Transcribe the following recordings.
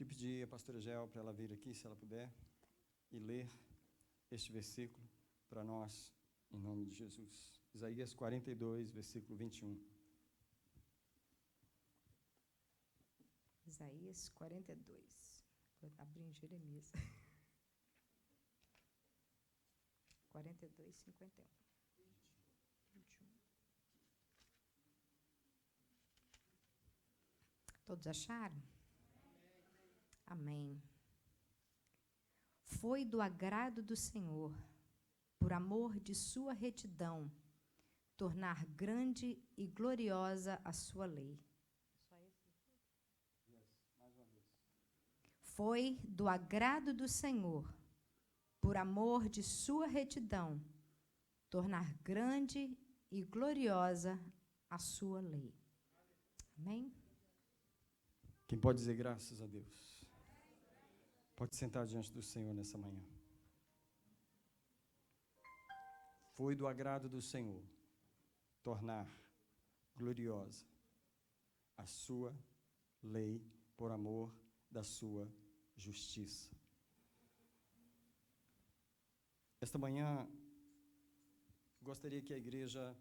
Queria pedir a pastora Gel para ela vir aqui, se ela puder, e ler este versículo para nós, em nome de Jesus. Isaías 42, versículo 21. Isaías 42. Vou abrir em Jeremias. 42, 51. 21. Todos acharam? Amém. Foi do agrado do Senhor, por amor de sua retidão, tornar grande e gloriosa a sua lei. Foi do agrado do Senhor, por amor de sua retidão, tornar grande e gloriosa a sua lei. Amém? Quem pode dizer graças a Deus? Pode sentar diante do Senhor nessa manhã. Foi do agrado do Senhor tornar gloriosa a sua lei por amor da sua justiça. Esta manhã, gostaria que a igreja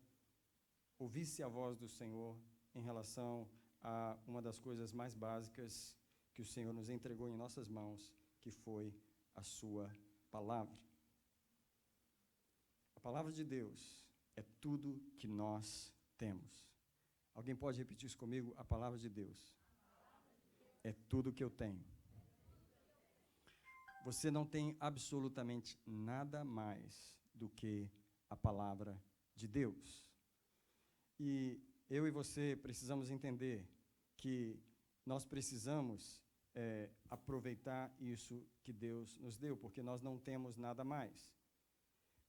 ouvisse a voz do Senhor em relação a uma das coisas mais básicas que o Senhor nos entregou em nossas mãos, que foi a sua palavra. A palavra de Deus é tudo que nós temos. Alguém pode repetir isso comigo? A palavra de Deus é tudo que eu tenho. Você não tem absolutamente nada mais do que a palavra de Deus. E eu e você precisamos entender que nós precisamos aproveitar isso que Deus nos deu, porque nós não temos nada mais.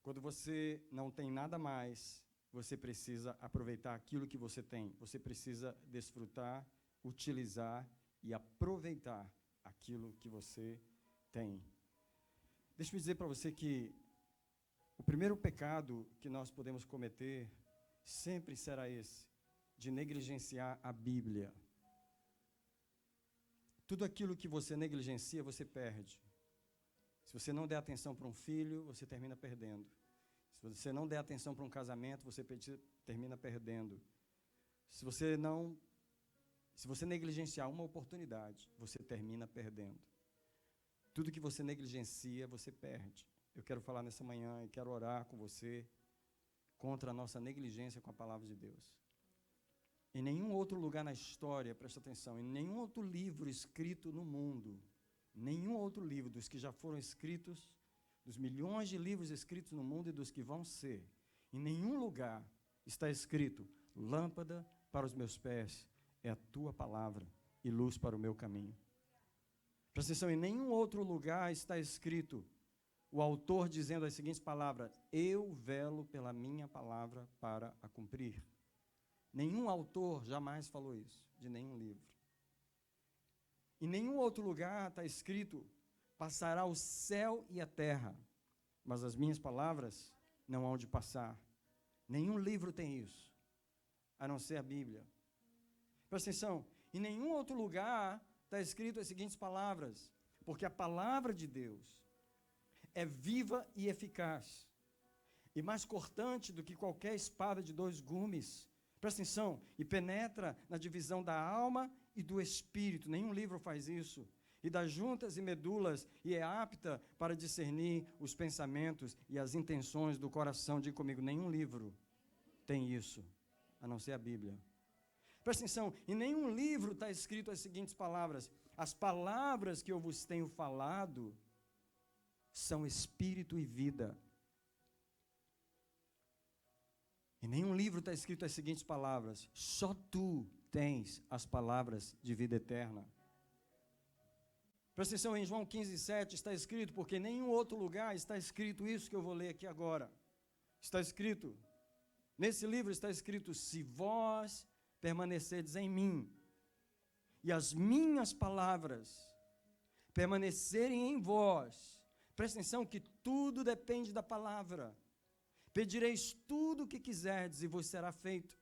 Quando você não tem nada mais, você precisa aproveitar aquilo que você tem. Você precisa desfrutar, utilizar e aproveitar aquilo que você tem. Deixa eu dizer para você que o primeiro pecado que nós podemos cometer sempre será esse, de negligenciar a Bíblia. Tudo aquilo que você negligencia, você perde. Se você não der atenção para um filho, você termina perdendo. Se você não der atenção para um casamento, você termina perdendo. Se você negligenciar uma oportunidade, você termina perdendo. Tudo que você negligencia, você perde. Eu quero falar nessa manhã e quero orar com você contra a nossa negligência com a palavra de Deus. Em nenhum outro lugar na história, presta atenção, em nenhum outro livro escrito no mundo, nenhum outro livro dos que já foram escritos, dos milhões de livros escritos no mundo e dos que vão ser, em nenhum lugar está escrito: lâmpada para os meus pés é a tua palavra e luz para o meu caminho. Presta atenção, em nenhum outro lugar está escrito o autor dizendo as seguintes palavras: eu velo pela minha palavra para a cumprir. Nenhum autor jamais falou isso, de nenhum livro. Em nenhum outro lugar está escrito: passará o céu e a terra, mas as minhas palavras não hão de passar. Nenhum livro tem isso, a não ser a Bíblia. Presta atenção, em nenhum outro lugar está escrito as seguintes palavras: porque a palavra de Deus é viva e eficaz, e mais cortante do que qualquer espada de 2 gumes. Presta atenção, e penetra na divisão da alma e do espírito. Nenhum livro faz isso. E das juntas e medulas, e é apta para discernir os pensamentos e as intenções do coração. Diga comigo, nenhum livro tem isso, a não ser a Bíblia. Presta atenção, em nenhum livro está escrito as seguintes palavras: as palavras que eu vos tenho falado são espírito e vida. Em nenhum livro está escrito as seguintes palavras: só tu tens as palavras de vida eterna. Presta atenção, em João 15:7 está escrito, porque em nenhum outro lugar está escrito isso que eu vou ler aqui agora. Está escrito, nesse livro está escrito: se vós permanecerdes em mim, e as minhas palavras permanecerem em vós. Presta atenção que tudo depende da palavra. Pedireis tudo o que quiserdes e vos será feito.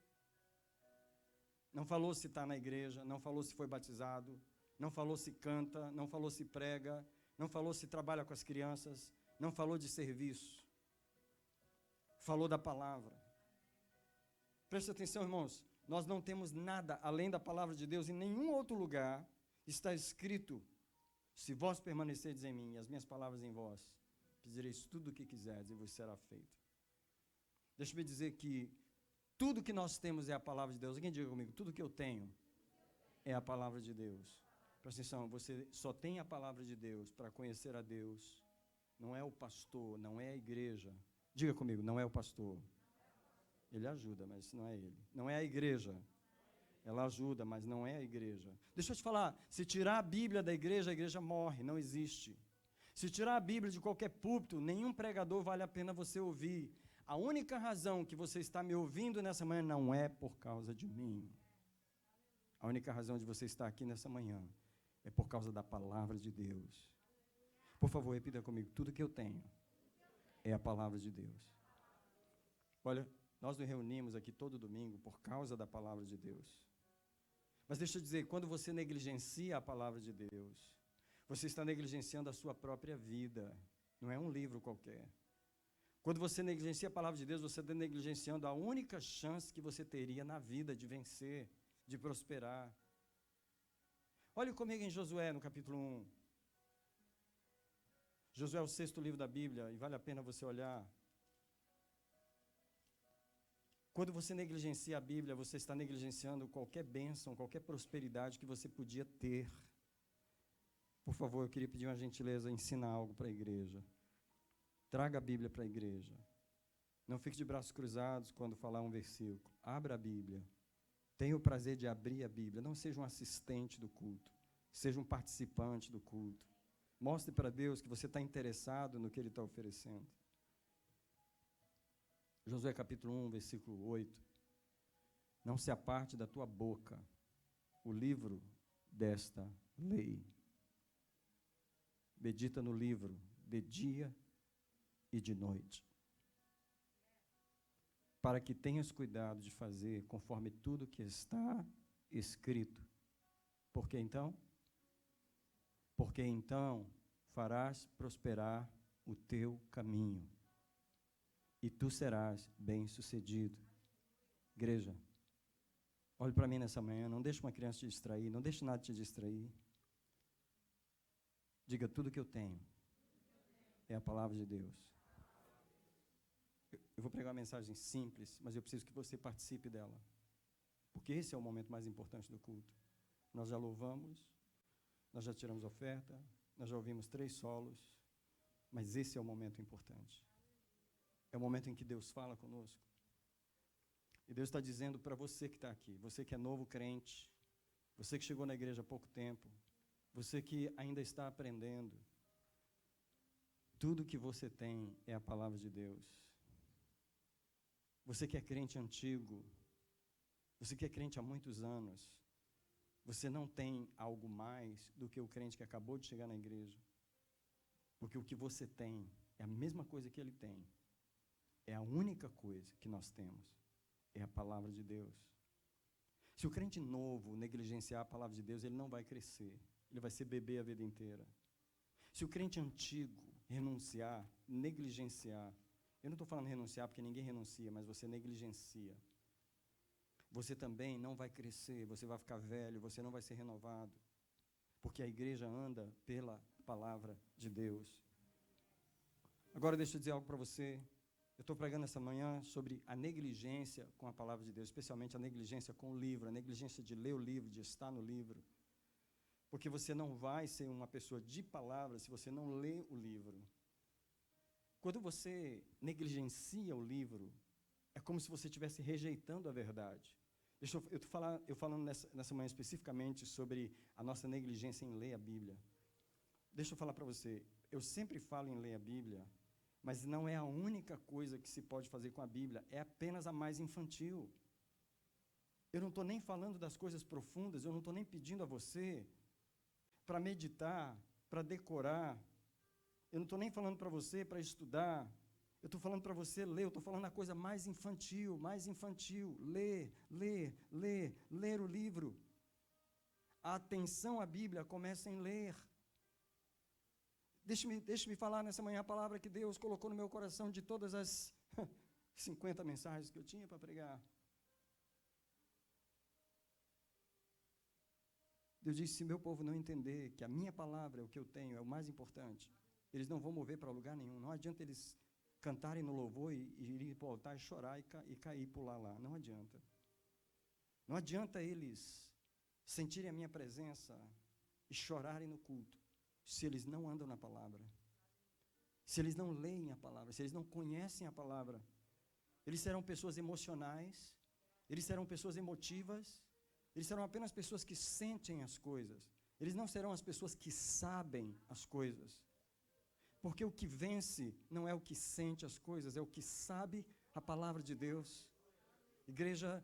Não falou se está na igreja, não falou se foi batizado, não falou se canta, não falou se prega, não falou se trabalha com as crianças, não falou de serviço. Falou da palavra. Preste atenção, irmãos. Nós não temos nada além da palavra de Deus. Em nenhum outro lugar está escrito: se vós permanecerdes em mim e as minhas palavras em vós, pedireis tudo o que quiserdes e vos será feito. Deixa-me dizer que tudo que nós temos é a palavra de Deus. Alguém diga comigo: tudo que eu tenho é a palavra de Deus. Presta atenção, você só tem a palavra de Deus para conhecer a Deus. Não é o pastor, não é a igreja. Diga comigo: não é o pastor. Ele ajuda, mas não é ele. Não é a igreja. Ela ajuda, mas não é a igreja. Deixa eu te falar, se tirar a Bíblia da igreja, a igreja morre, não existe. Se tirar a Bíblia de qualquer púlpito, nenhum pregador vale a pena você ouvir. A única razão que você está me ouvindo nessa manhã não é por causa de mim. A única razão de você estar aqui nessa manhã é por causa da palavra de Deus. Por favor, repita comigo: tudo que eu tenho é a palavra de Deus. Olha, nós nos reunimos aqui todo domingo por causa da palavra de Deus. Mas deixa eu dizer, quando você negligencia a palavra de Deus, você está negligenciando a sua própria vida. Não é um livro qualquer. Quando você negligencia a palavra de Deus, você está negligenciando a única chance que você teria na vida de vencer, de prosperar. Olhe comigo em Josué, no capítulo 1. Josué é o 6º livro da Bíblia, e vale a pena você olhar. Quando você negligencia a Bíblia, você está negligenciando qualquer bênção, qualquer prosperidade que você podia ter. Por favor, eu queria pedir uma gentileza: ensina algo para a igreja. Traga a Bíblia para a igreja. Não fique de braços cruzados quando falar um versículo. Abra a Bíblia. Tenha o prazer de abrir a Bíblia. Não seja um assistente do culto. Seja um participante do culto. Mostre para Deus que você está interessado no que Ele está oferecendo. Josué capítulo 1, versículo 8. Não se aparte da tua boca o livro desta lei. Medita no livro de dia e de noite, para que tenhas cuidado de fazer conforme tudo que está escrito. Porque então farás prosperar o teu caminho e tu serás bem-sucedido. Igreja, olhe para mim nessa manhã, não deixe uma criança te distrair, não deixe nada te distrair. Diga: tudo que eu tenho é a palavra de Deus. Eu vou pregar uma mensagem simples, mas eu preciso que você participe dela, porque esse é o momento mais importante do culto. Nós já louvamos, nós já tiramos oferta, nós já ouvimos 3 solos, mas esse é o momento importante. É o momento em que Deus fala conosco. E Deus está dizendo para você que está aqui, você que é novo crente, você que chegou na igreja há pouco tempo, você que ainda está aprendendo, tudo que você tem é a palavra de Deus. Você que é crente antigo, você que é crente há muitos anos, você não tem algo mais do que o crente que acabou de chegar na igreja. Porque o que você tem é a mesma coisa que ele tem. É a única coisa que nós temos. É a palavra de Deus. Se o crente novo negligenciar a palavra de Deus, ele não vai crescer. Ele vai ser bebê a vida inteira. Se o crente antigo renunciar, negligenciar, eu não estou falando renunciar porque ninguém renuncia, mas você negligencia, você também não vai crescer, você vai ficar velho, você não vai ser renovado, porque a igreja anda pela palavra de Deus. Agora deixa eu dizer algo para você. Eu estou pregando essa manhã sobre a negligência com a palavra de Deus, especialmente a negligência com o livro, a negligência de ler o livro, de estar no livro. Porque você não vai ser uma pessoa de palavra se você não lê o livro. Quando você negligencia o livro, é como se você estivesse rejeitando a verdade. Eu falando nessa manhã especificamente sobre a nossa negligência em ler a Bíblia. Deixa eu falar para você, eu sempre falo em ler a Bíblia, mas não é a única coisa que se pode fazer com a Bíblia, é apenas a mais infantil. Eu não estou nem falando das coisas profundas, eu não estou nem pedindo a você para meditar, para decorar. Eu não estou nem falando para você para estudar. Eu estou falando para você ler, eu estou falando a coisa mais infantil, ler o livro. A atenção à Bíblia começa em ler. Deixe-me falar nessa manhã a palavra que Deus colocou no meu coração de todas as 50 mensagens que eu tinha para pregar. Deus disse, se meu povo não entender que a minha palavra é o que eu tenho, é o mais importante, eles não vão mover para lugar nenhum. Não adianta eles cantarem no louvor e irem para o altar e chorar e cair e pular lá. Não adianta. Não adianta eles sentirem a minha presença e chorarem no culto, se eles não andam na palavra, se eles não leem a palavra, se eles não conhecem a palavra. Eles serão pessoas emocionais, eles serão pessoas emotivas, eles serão apenas pessoas que sentem as coisas. Eles não serão as pessoas que sabem as coisas. Porque o que vence não é o que sente as coisas, é o que sabe a palavra de Deus. Igreja,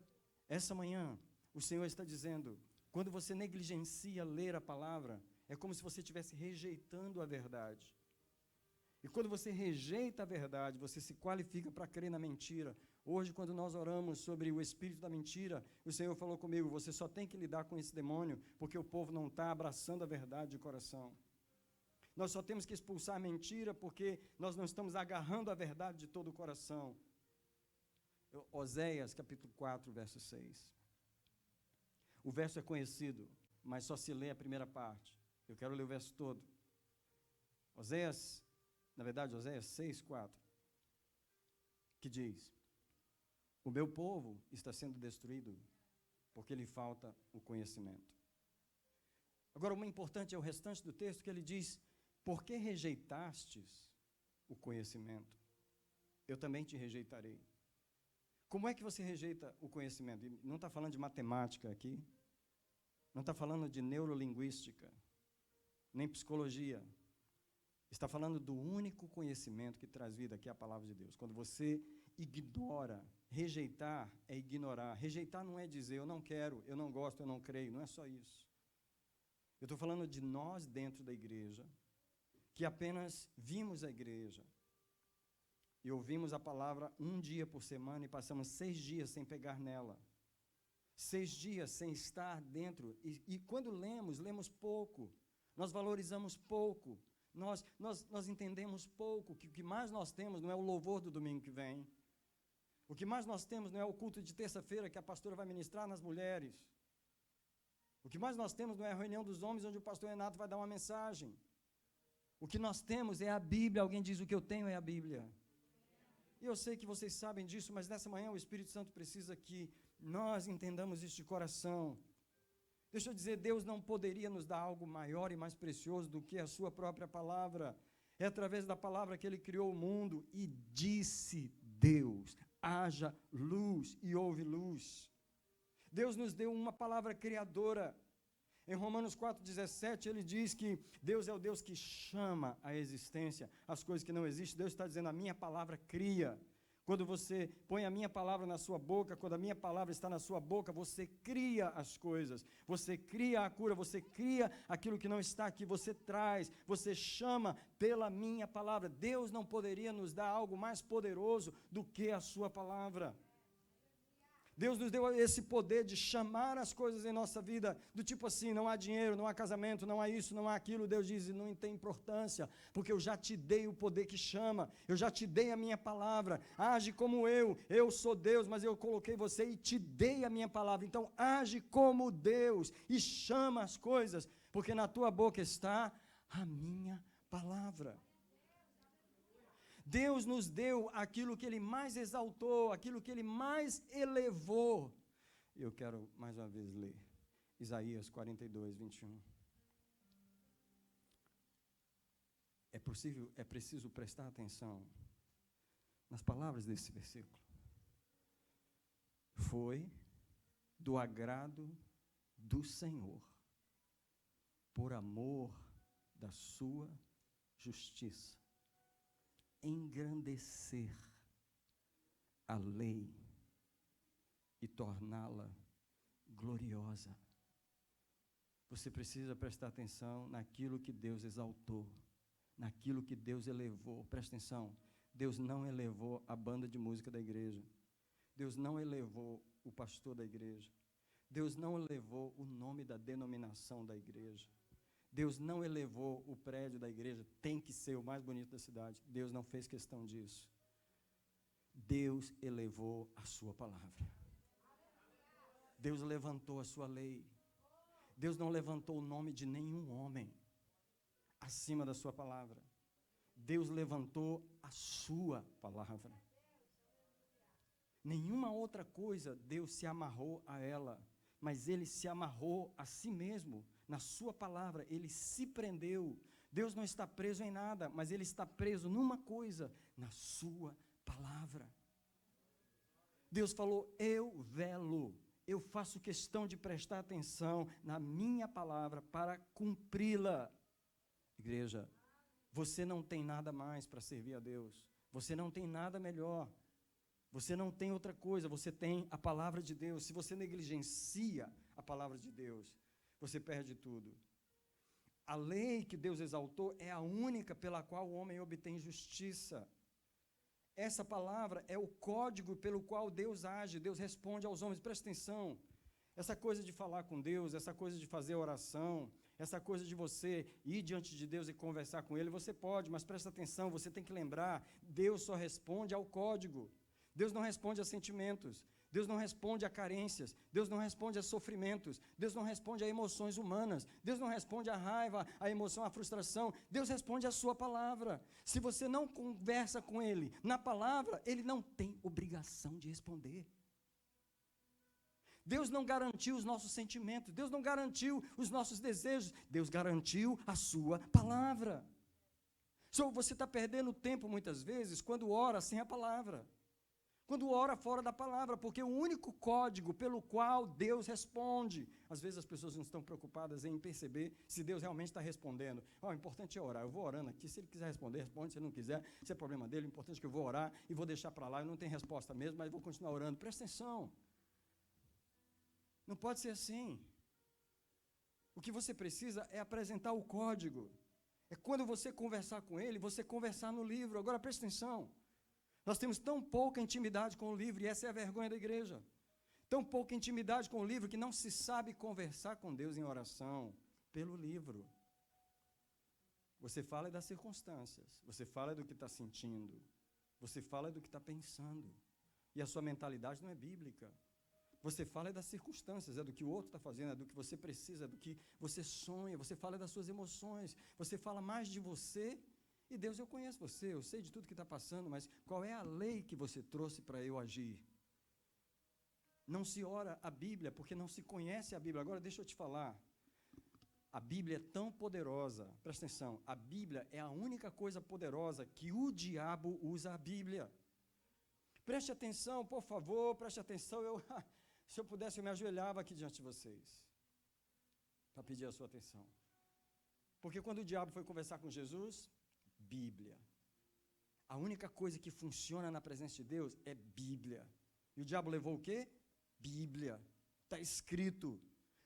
essa manhã, o Senhor está dizendo, quando você negligencia ler a palavra, é como se você estivesse rejeitando a verdade. E quando você rejeita a verdade, você se qualifica para crer na mentira. Hoje, quando nós oramos sobre o espírito da mentira, o Senhor falou comigo, você só tem que lidar com esse demônio, porque o povo não está abraçando a verdade de coração. Nós só temos que expulsar a mentira, porque nós não estamos agarrando a verdade de todo o coração. Oséias, capítulo 4, verso 6. O verso é conhecido, mas só se lê a primeira parte. Eu quero ler o verso todo. Oséias 6, 4, que diz, o meu povo está sendo destruído porque lhe falta o conhecimento. Agora, o importante é o restante do texto, que ele diz, por que rejeitastes o conhecimento? Eu também te rejeitarei. Como é que você rejeita o conhecimento? E não está falando de matemática aqui, não está falando de neurolinguística, nem psicologia. Está falando do único conhecimento que traz vida, que é a palavra de Deus. Quando você ignora, rejeitar é ignorar. Rejeitar não é dizer eu não quero, eu não gosto, eu não creio, não é só isso. Eu estou falando de nós dentro da igreja, que apenas vimos a igreja e ouvimos a palavra um dia por semana e passamos 6 dias sem pegar nela. 6 dias sem estar dentro. E quando lemos pouco. Nós valorizamos pouco. Nós entendemos pouco, que o que mais nós temos não é o louvor do domingo que vem. O que mais nós temos não é o culto de terça-feira que a pastora vai ministrar nas mulheres. O que mais nós temos não é a reunião dos homens onde o pastor Renato vai dar uma mensagem. O que nós temos é a Bíblia. Alguém diz, o que eu tenho é a Bíblia. E eu sei que vocês sabem disso, mas nessa manhã o Espírito Santo precisa que nós entendamos isso de coração. Deixa eu dizer, Deus não poderia nos dar algo maior e mais precioso do que a sua própria palavra. É através da palavra que Ele criou o mundo e disse Deus, haja luz e houve luz. Deus nos deu uma palavra criadora. Em Romanos 4,17, ele diz que Deus é o Deus que chama à existência as coisas que não existem. Deus está dizendo, a minha palavra cria. Quando você põe a minha palavra na sua boca, quando a minha palavra está na sua boca, você cria as coisas, você cria a cura, você cria aquilo que não está aqui, você traz, você chama pela minha palavra. Deus não poderia nos dar algo mais poderoso do que a sua palavra. Deus nos deu esse poder de chamar as coisas em nossa vida, do tipo assim, não há dinheiro, não há casamento, não há isso, não há aquilo. Deus diz, não tem importância, porque eu já te dei o poder que chama, eu já te dei a minha palavra, age como eu sou Deus, mas eu coloquei você e te dei a minha palavra. Então age como Deus e chama as coisas, porque na tua boca está a minha palavra. Deus nos deu aquilo que Ele mais exaltou, aquilo que Ele mais elevou. Eu quero mais uma vez ler Isaías 42, 21. É preciso prestar atenção nas palavras desse versículo. Foi do agrado do Senhor, por amor da sua justiça, engrandecer a lei e torná-la gloriosa. Você precisa prestar atenção naquilo que Deus exaltou, naquilo que Deus elevou. Presta atenção, Deus não elevou a banda de música da igreja, Deus não elevou o pastor da igreja, Deus não elevou o nome da denominação da igreja. Deus não elevou o prédio da igreja, tem que ser o mais bonito da cidade. Deus não fez questão disso. Deus elevou a sua palavra. Deus levantou a sua lei. Deus não levantou o nome de nenhum homem acima da sua palavra. Deus levantou a sua palavra. Nenhuma outra coisa Deus se amarrou a ela, mas Ele se amarrou a si mesmo, na sua palavra, Ele se prendeu. Deus não está preso em nada, mas Ele está preso numa coisa, na sua palavra. Deus falou, eu velo, eu faço questão de prestar atenção na minha palavra para cumpri-la. Igreja, você não tem nada mais para servir a Deus, você não tem nada melhor, você não tem outra coisa, você tem a palavra de Deus. Se você negligencia a palavra de Deus, você perde tudo. A lei que Deus exaltou é a única pela qual o homem obtém justiça. Essa palavra é o código pelo qual Deus age, Deus responde aos homens. Presta atenção, essa coisa de falar com Deus, essa coisa de fazer oração, essa coisa de você ir diante de Deus e conversar com Ele, você pode, mas presta atenção, você tem que lembrar, Deus só responde ao código. Deus não responde a sentimentos, Deus não responde a carências, Deus não responde a sofrimentos, Deus não responde a emoções humanas, Deus não responde a raiva, a emoção, a frustração, Deus responde a sua palavra. Se você não conversa com Ele na palavra, Ele não tem obrigação de responder. Deus não garantiu os nossos sentimentos, Deus não garantiu os nossos desejos, Deus garantiu a sua palavra. Você está perdendo tempo muitas vezes quando ora sem a palavra. Quando ora fora da palavra, porque o único código pelo qual Deus responde, às vezes as pessoas não estão preocupadas em perceber se Deus realmente está respondendo. O importante é orar, eu vou orando aqui, se Ele quiser responder, responde, se Ele não quiser, se é problema dele, o importante é que eu vou orar e vou deixar para lá, eu não tenho resposta mesmo, mas vou continuar orando. Presta atenção, não pode ser assim. O que você precisa é apresentar o código, é quando você conversar com Ele, você conversar no livro. Agora presta atenção, nós temos tão pouca intimidade com o livro, e essa é a vergonha da igreja. Tão pouca intimidade com o livro que não se sabe conversar com Deus em oração pelo livro. Você fala das circunstâncias, você fala do que está sentindo, você fala do que está pensando, e a sua mentalidade não é bíblica. Você fala das circunstâncias, é do que o outro está fazendo, é do que você precisa, é do que você sonha, você fala das suas emoções, você fala mais de você. E Deus, eu conheço você, eu sei de tudo que está passando, mas qual é a lei que você trouxe para eu agir? Não se ora a Bíblia, porque não se conhece a Bíblia. Agora deixa eu te falar, a Bíblia é tão poderosa, presta atenção, a Bíblia é a única coisa poderosa que o diabo usa a Bíblia. Preste atenção, por favor, preste atenção, se eu pudesse eu me ajoelhava aqui diante de vocês, para pedir a sua atenção. Porque quando o diabo foi conversar com Jesus, Bíblia. A única coisa que funciona na presença de Deus é Bíblia. E o diabo levou o quê? Bíblia. Está escrito.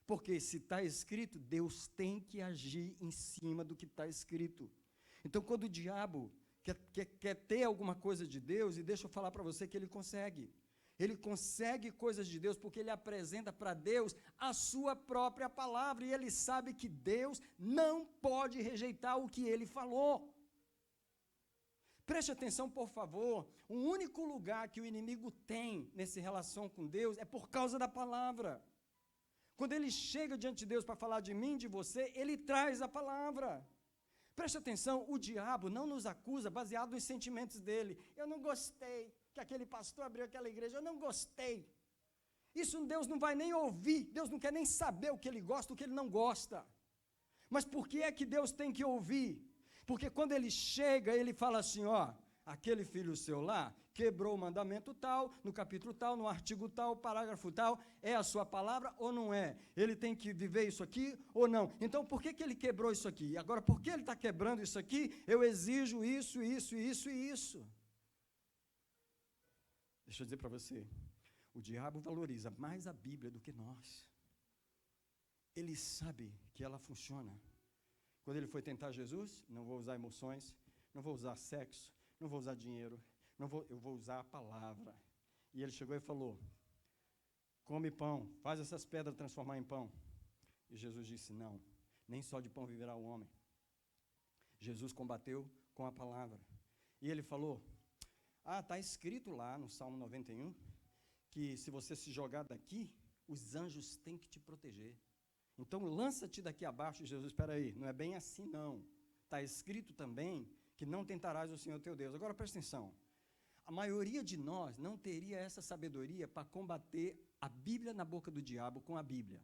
Porque se está escrito, Deus tem que agir em cima do que está escrito. Então, quando o diabo quer ter alguma coisa de Deus, e deixa eu falar para você que ele consegue. Ele consegue coisas de Deus porque ele apresenta para Deus a sua própria palavra, e ele sabe que Deus não pode rejeitar o que ele falou. Preste atenção, por favor, o único lugar que o inimigo tem nessa relação com Deus é por causa da palavra. Quando ele chega diante de Deus para falar de mim, de você, ele traz a palavra. Preste atenção, o diabo não nos acusa baseado nos sentimentos dele. Eu não gostei que aquele pastor abriu aquela igreja, eu não gostei. Isso Deus não vai nem ouvir, Deus não quer nem saber o que ele gosta, o que ele não gosta. Mas por que é que Deus tem que ouvir? Porque quando ele chega, ele fala assim, aquele filho seu lá quebrou o mandamento tal, no capítulo tal, no artigo tal, parágrafo tal, é a sua palavra ou não é? Ele tem que viver isso aqui ou não? Então, por que ele quebrou isso aqui? Agora, por que ele está quebrando isso aqui? Eu exijo isso, isso, isso e isso. Deixa eu dizer para você, o diabo valoriza mais a Bíblia do que nós. Ele sabe que ela funciona. Quando ele foi tentar Jesus, não vou usar emoções, não vou usar sexo, não vou usar dinheiro, eu vou usar a palavra. E ele chegou e falou, come pão, faz essas pedras transformar em pão. E Jesus disse, não, nem só de pão viverá o homem. Jesus combateu com a palavra. E ele falou, está escrito lá no Salmo 91, que se você se jogar daqui, os anjos têm que te proteger. Então lança-te daqui abaixo. Jesus, espera aí, não é bem assim não. Está escrito também que não tentarás o Senhor teu Deus. Agora presta atenção, a maioria de nós não teria essa sabedoria para combater a Bíblia na boca do diabo com a Bíblia.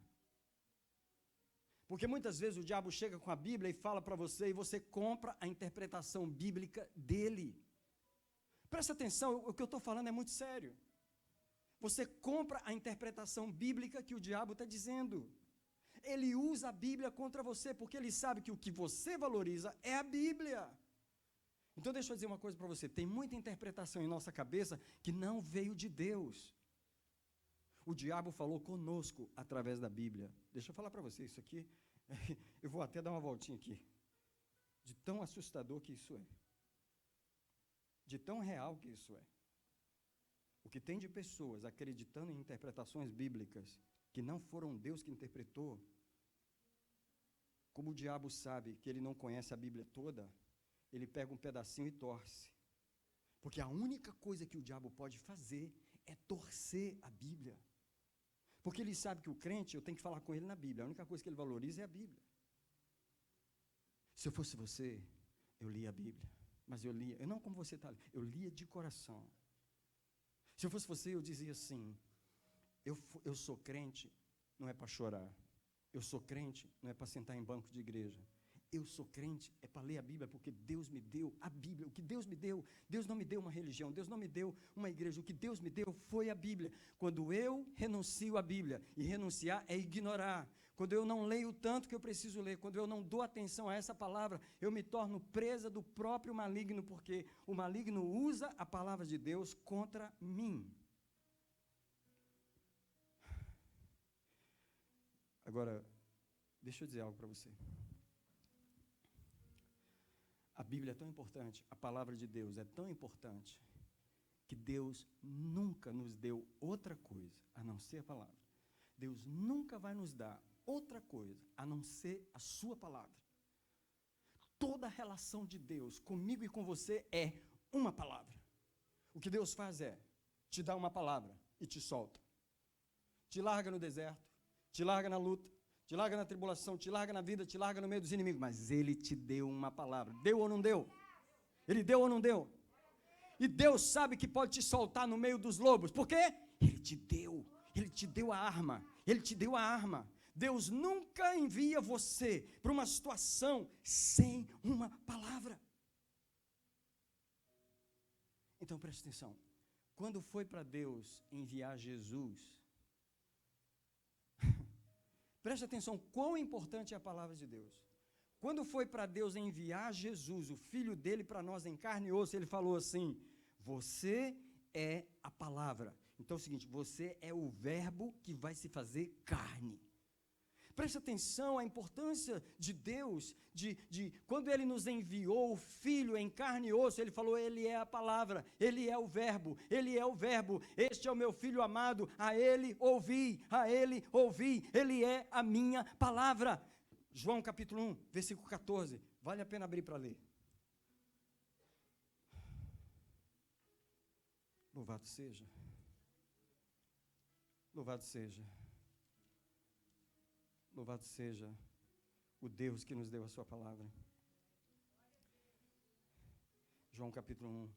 Porque muitas vezes o diabo chega com a Bíblia e fala para você, e você compra a interpretação bíblica dele. Presta atenção, o que eu estou falando é muito sério. Você compra a interpretação bíblica que o diabo está dizendo. Ele usa a Bíblia contra você, porque ele sabe que o que você valoriza é a Bíblia. Então deixa eu dizer uma coisa para você, tem muita interpretação em nossa cabeça que não veio de Deus. O diabo falou conosco através da Bíblia. Deixa eu falar para você isso aqui, eu vou até dar uma voltinha aqui, de tão assustador que isso é, de tão real que isso é. O que tem de pessoas acreditando em interpretações bíblicas que não foram Deus que interpretou, como o diabo sabe que ele não conhece a Bíblia toda, ele pega um pedacinho e torce. Porque a única coisa que o diabo pode fazer é torcer a Bíblia. Porque ele sabe que o crente, eu tenho que falar com ele na Bíblia. A única coisa que ele valoriza é a Bíblia. Se eu fosse você, eu lia a Bíblia. Mas eu lia, eu não como você está, eu lia de coração. Se eu fosse você, eu dizia assim, eu sou crente, não é para chorar. Eu sou crente, não é para sentar em banco de igreja. Eu sou crente, é para ler a Bíblia, porque Deus me deu a Bíblia. O que Deus me deu, Deus não me deu uma religião, Deus não me deu uma igreja. O que Deus me deu foi a Bíblia. Quando eu renuncio à Bíblia, e renunciar é ignorar. Quando eu não leio tanto que eu preciso ler, quando eu não dou atenção a essa palavra, eu me torno presa do próprio maligno, porque o maligno usa a palavra de Deus contra mim. Agora, deixa eu dizer algo para você. A Bíblia é tão importante, a palavra de Deus é tão importante, que Deus nunca nos deu outra coisa a não ser a palavra. Deus nunca vai nos dar outra coisa a não ser a sua palavra. Toda a relação de Deus comigo e com você é uma palavra. O que Deus faz é te dar uma palavra e te solta. Te larga no deserto, te larga na luta, te larga na tribulação, te larga na vida, te larga no meio dos inimigos, mas Ele te deu uma palavra. Deu ou não deu? Ele deu ou não deu? E Deus sabe que pode te soltar no meio dos lobos, por quê? Ele te deu a arma, Ele te deu a arma. Deus nunca envia você para uma situação sem uma palavra. Então preste atenção, quando foi para Deus enviar Jesus, preste atenção quão importante é a palavra de Deus. Quando foi para Deus enviar Jesus, o Filho dele para nós em carne e osso, ele falou assim, você é a palavra. Então é o seguinte, você é o verbo que vai se fazer carne. Preste atenção à importância de Deus, quando Ele nos enviou o Filho em carne e osso, Ele falou, Ele é a palavra, Ele é o verbo, este é o meu Filho amado, a Ele ouvi, Ele é a minha palavra. João capítulo 1, versículo 14, vale a pena abrir para ler. Louvado seja. Louvado seja. Louvado seja o Deus que nos deu a sua palavra. João capítulo 1,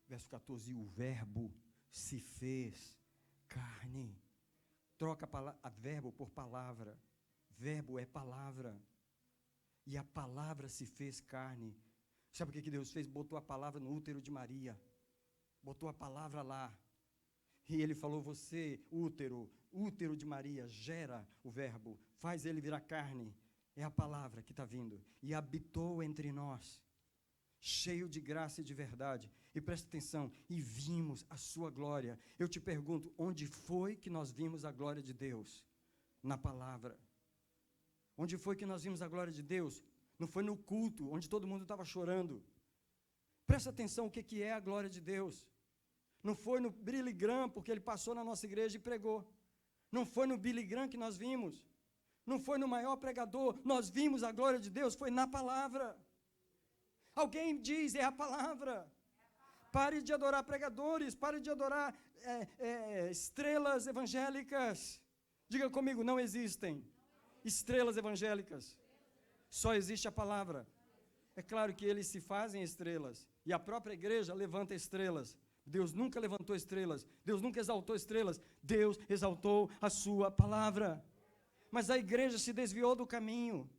verso 14, e o verbo se fez carne. Troca a verbo por palavra. Verbo é palavra. E a palavra se fez carne. Sabe o que Deus fez? Botou a palavra no útero de Maria. Botou a palavra lá. E ele falou, você, útero de Maria, gera o verbo, faz ele virar carne. É a palavra que está vindo. E habitou entre nós, cheio de graça e de verdade. E presta atenção, e vimos a sua glória. Eu te pergunto, onde foi que nós vimos a glória de Deus? Na palavra. Onde foi que nós vimos a glória de Deus? Não foi no culto, onde todo mundo estava chorando. Presta atenção o que é a glória de Deus. Não foi no Billy Graham, porque ele passou na nossa igreja e pregou. Não foi no Billy Graham que nós vimos. Não foi no maior pregador. Nós vimos a glória de Deus, foi na palavra. Alguém diz, é a palavra. Pare de adorar pregadores, pare de adorar estrelas evangélicas. Diga comigo, não existem estrelas evangélicas. Só existe a palavra. É claro que eles se fazem estrelas. E a própria igreja levanta estrelas. Deus nunca levantou estrelas. Deus nunca exaltou estrelas. Deus exaltou a sua palavra. Mas a igreja se desviou do caminho.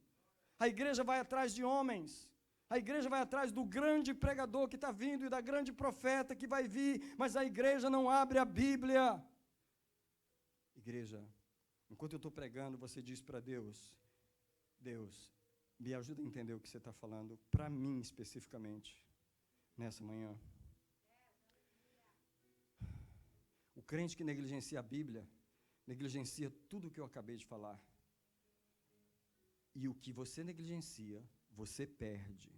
A igreja vai atrás de homens. A igreja vai atrás do grande pregador que está vindo e da grande profeta que vai vir. Mas a igreja não abre a Bíblia. Igreja, enquanto eu estou pregando, você diz para Deus, Deus, me ajuda a entender o que você está falando, para mim especificamente, nessa manhã. O crente que negligencia a Bíblia, negligencia tudo o que eu acabei de falar. E o que você negligencia, você perde.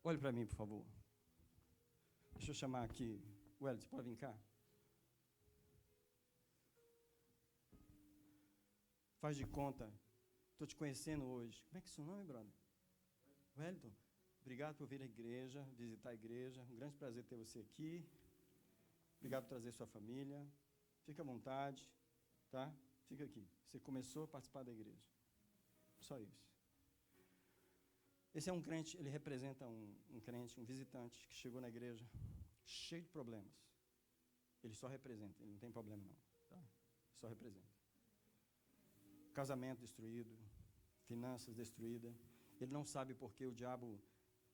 Olhe para mim, por favor. Deixa eu chamar aqui. Wellington, você pode vir cá? Faz de conta. Estou te conhecendo hoje. Como é que é seu nome, brother? Wellington. Obrigado por vir à igreja, visitar a igreja. Um grande prazer ter você aqui. Obrigado por trazer sua família. Fique à vontade, tá? Fica aqui. Você começou a participar da igreja. Só isso. Esse é um crente, ele representa um crente, um visitante que chegou na igreja cheio de problemas. Ele só representa, ele não tem problema não, tá? Só representa. Casamento destruído, finanças destruídas. Ele não sabe por que o diabo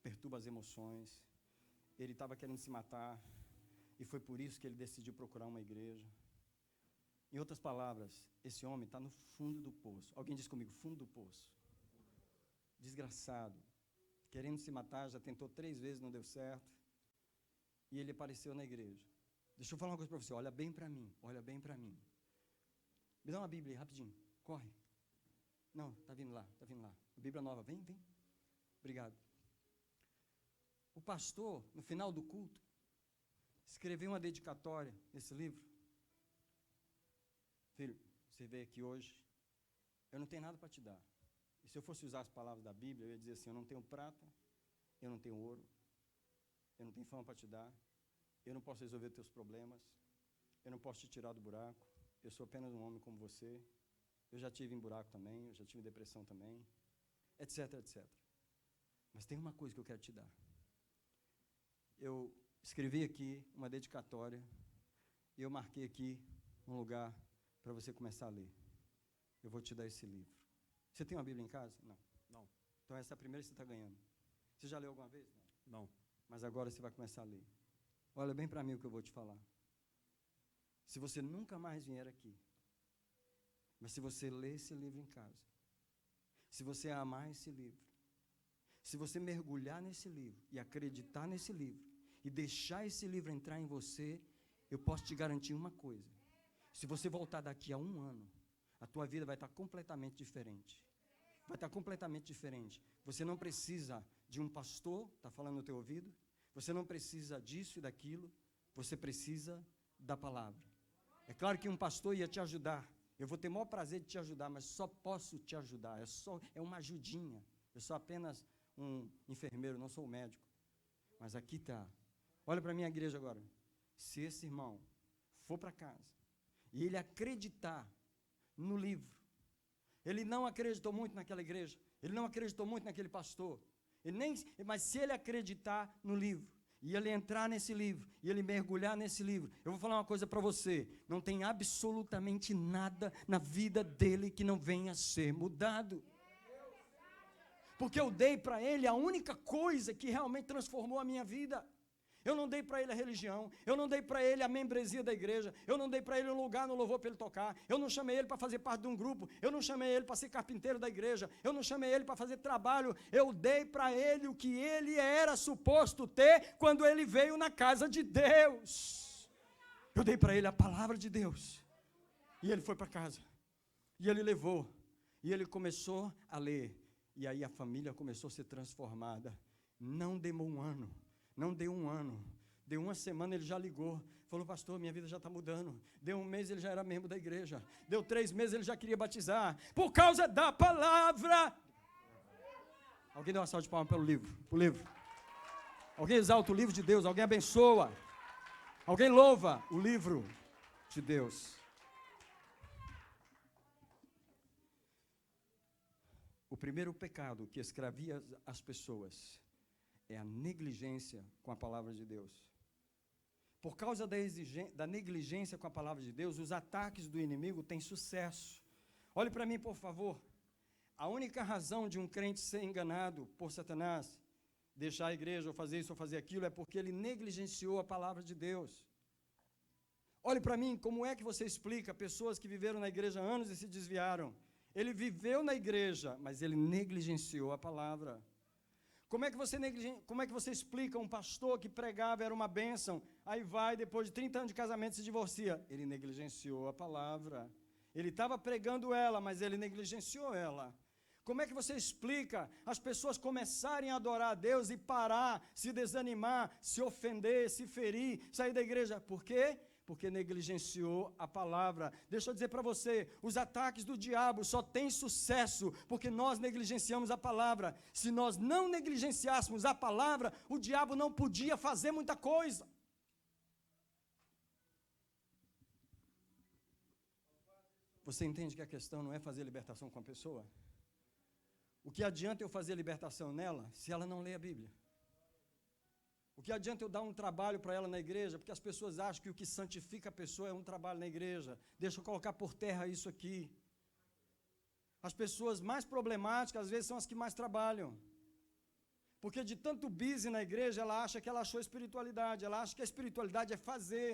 perturba as emoções. Ele estava querendo se matar e foi por isso que ele decidiu procurar uma igreja. Em outras palavras, esse homem está no fundo do poço. Alguém diz comigo, fundo do poço. Desgraçado, querendo se matar, já tentou 3 vezes, não deu certo, e ele apareceu na igreja. Deixa eu falar uma coisa para você, olha bem para mim, olha bem para mim. Me dá uma Bíblia aí, rapidinho, corre. Não, está vindo lá, a Bíblia nova, vem. Obrigado. O pastor, no final do culto, escreveu uma dedicatória nesse livro. Filho, você veio aqui hoje, eu não tenho nada para te dar. E se eu fosse usar as palavras da Bíblia, eu ia dizer assim, eu não tenho prata, eu não tenho ouro, eu não tenho fama para te dar, eu não posso resolver teus problemas, eu não posso te tirar do buraco, eu sou apenas um homem como você, eu já tive em buraco também, eu já tive depressão também, etc, etc. Mas tem uma coisa que eu quero te dar. Eu escrevi aqui uma dedicatória, e eu marquei aqui um lugar para você começar a ler. Eu vou te dar esse livro. Você tem uma Bíblia em casa? Não. Não. Então essa é a primeira que você está ganhando. Você já leu alguma vez? Não. Mas agora você vai começar a ler. Olha bem para mim o que eu vou te falar. Se você nunca mais vier aqui, mas se você ler esse livro em casa, se você amar esse livro, se você mergulhar nesse livro e acreditar nesse livro e deixar esse livro entrar em você, eu posso te garantir uma coisa. Se você voltar daqui a 1 ano, a tua vida vai estar completamente diferente. Vai estar completamente diferente. Você não precisa de um pastor, está falando no teu ouvido. Você não precisa disso e daquilo. Você precisa da palavra. É claro que um pastor ia te ajudar. Eu vou ter o maior prazer de te ajudar, mas só posso te ajudar. É uma ajudinha. Eu sou apenas um enfermeiro, não sou médico. Mas aqui está. Olha para a minha igreja agora. Se esse irmão for para casa e ele acreditar no livro, ele não acreditou muito naquela igreja, ele não acreditou muito naquele pastor, mas se ele acreditar no livro, e ele entrar nesse livro, e ele mergulhar nesse livro, eu vou falar uma coisa para você, não tem absolutamente nada na vida dele que não venha a ser mudado, porque eu dei para ele a única coisa que realmente transformou a minha vida. Eu não dei para ele a religião, eu não dei para ele a membresia da igreja, eu não dei para ele um lugar no louvor para ele tocar, eu não chamei ele para fazer parte de um grupo, eu não chamei ele para ser carpinteiro da igreja, eu não chamei ele para fazer trabalho, eu dei para ele o que ele era suposto ter quando ele veio na casa de Deus. Eu dei para ele a palavra de Deus, e ele foi para casa, e ele levou, e ele começou a ler, e aí a família começou a ser transformada. Não demorou 1 ano. Não deu 1 ano, Deu uma semana, ele já ligou. Falou, pastor, minha vida já está mudando. Deu um mês, ele já era membro da igreja. Deu 3 meses, ele já queria batizar. Por causa da palavra. Alguém dá uma salva de palmas pelo livro, pro livro. Alguém exalta o livro de Deus, alguém abençoa. Alguém louva o livro de Deus. O primeiro pecado que escravia as pessoas é a negligência com a palavra de Deus. Por causa da negligência com a palavra de Deus, os ataques do inimigo têm sucesso. Olhe para mim, por favor. A única razão de um crente ser enganado por Satanás, deixar a igreja, ou fazer isso ou fazer aquilo, é porque ele negligenciou a palavra de Deus. Olhe para mim, como é que você explica pessoas que viveram na igreja há anos e se desviaram? Ele viveu na igreja, mas ele negligenciou a palavra. Como é que você explica um pastor que pregava, era uma bênção, aí vai, depois de 30 anos de casamento, se divorcia? Ele negligenciou a palavra. Ele estava pregando ela, mas ele negligenciou ela. Como é que você explica as pessoas começarem a adorar a Deus e parar, se desanimar, se ofender, se ferir, sair da igreja? Por quê? Porque negligenciou a palavra. Deixa eu dizer para você, os ataques do diabo só têm sucesso porque nós negligenciamos a palavra. Se nós não negligenciássemos a palavra, o diabo não podia fazer muita coisa. Você entende que a questão não é fazer libertação com a pessoa? O que adianta eu fazer libertação nela se ela não lê a Bíblia? O que adianta eu dar um trabalho para ela na igreja, porque as pessoas acham que o que santifica a pessoa é um trabalho na igreja. Deixa eu colocar por terra isso aqui. As pessoas mais problemáticas, às vezes, são as que mais trabalham. Porque de tanto busy na igreja, ela acha que ela achou espiritualidade, ela acha que a espiritualidade é fazer.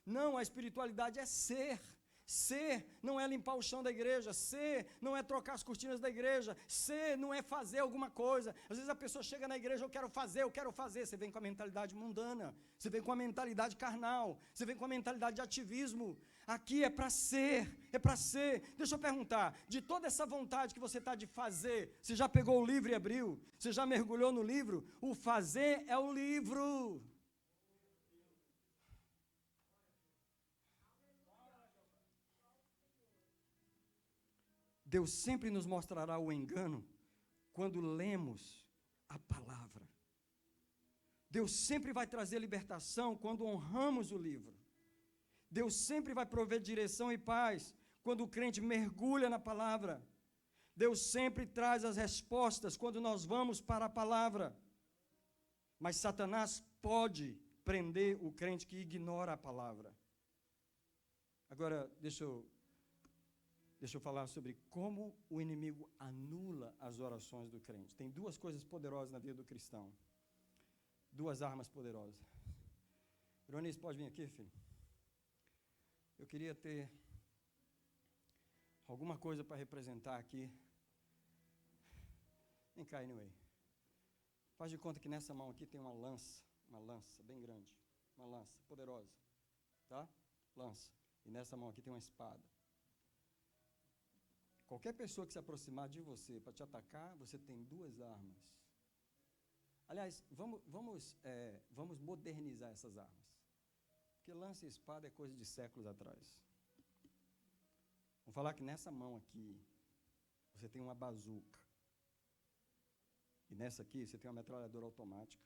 Não, a espiritualidade é ser. Ser não é limpar o chão da igreja, ser não é trocar as cortinas da igreja, ser não é fazer alguma coisa. Às vezes a pessoa chega na igreja, eu quero fazer. Você vem com a mentalidade mundana, você vem com a mentalidade carnal, você vem com a mentalidade de ativismo. Aqui é para ser, é para ser. Deixa eu perguntar, de toda essa vontade que você está de fazer, você já pegou o livro e abriu? Você já mergulhou no livro? O fazer é o livro. Deus sempre nos mostrará o engano quando lemos a palavra. Deus sempre vai trazer libertação quando honramos o livro. Deus sempre vai prover direção e paz quando o crente mergulha na palavra. Deus sempre traz as respostas quando nós vamos para a palavra. Mas Satanás pode prender o crente que ignora a palavra. Agora, deixa eu falar sobre como o inimigo anula as orações do crente. Tem 2 coisas poderosas na vida do cristão. 2 armas poderosas. Ironice, pode vir aqui, filho? Eu queria ter alguma coisa para representar aqui. Vem cá, anyway. Faz de conta que nessa mão aqui tem uma lança bem grande, uma lança poderosa, tá? Lança. E nessa mão aqui tem uma espada. Qualquer pessoa que se aproximar de você para te atacar, você tem 2 armas. Aliás, vamos modernizar essas armas. Porque lança e espada é coisa de séculos atrás. Vamos falar que nessa mão aqui, você tem uma bazuca. E nessa aqui, você tem uma metralhadora automática.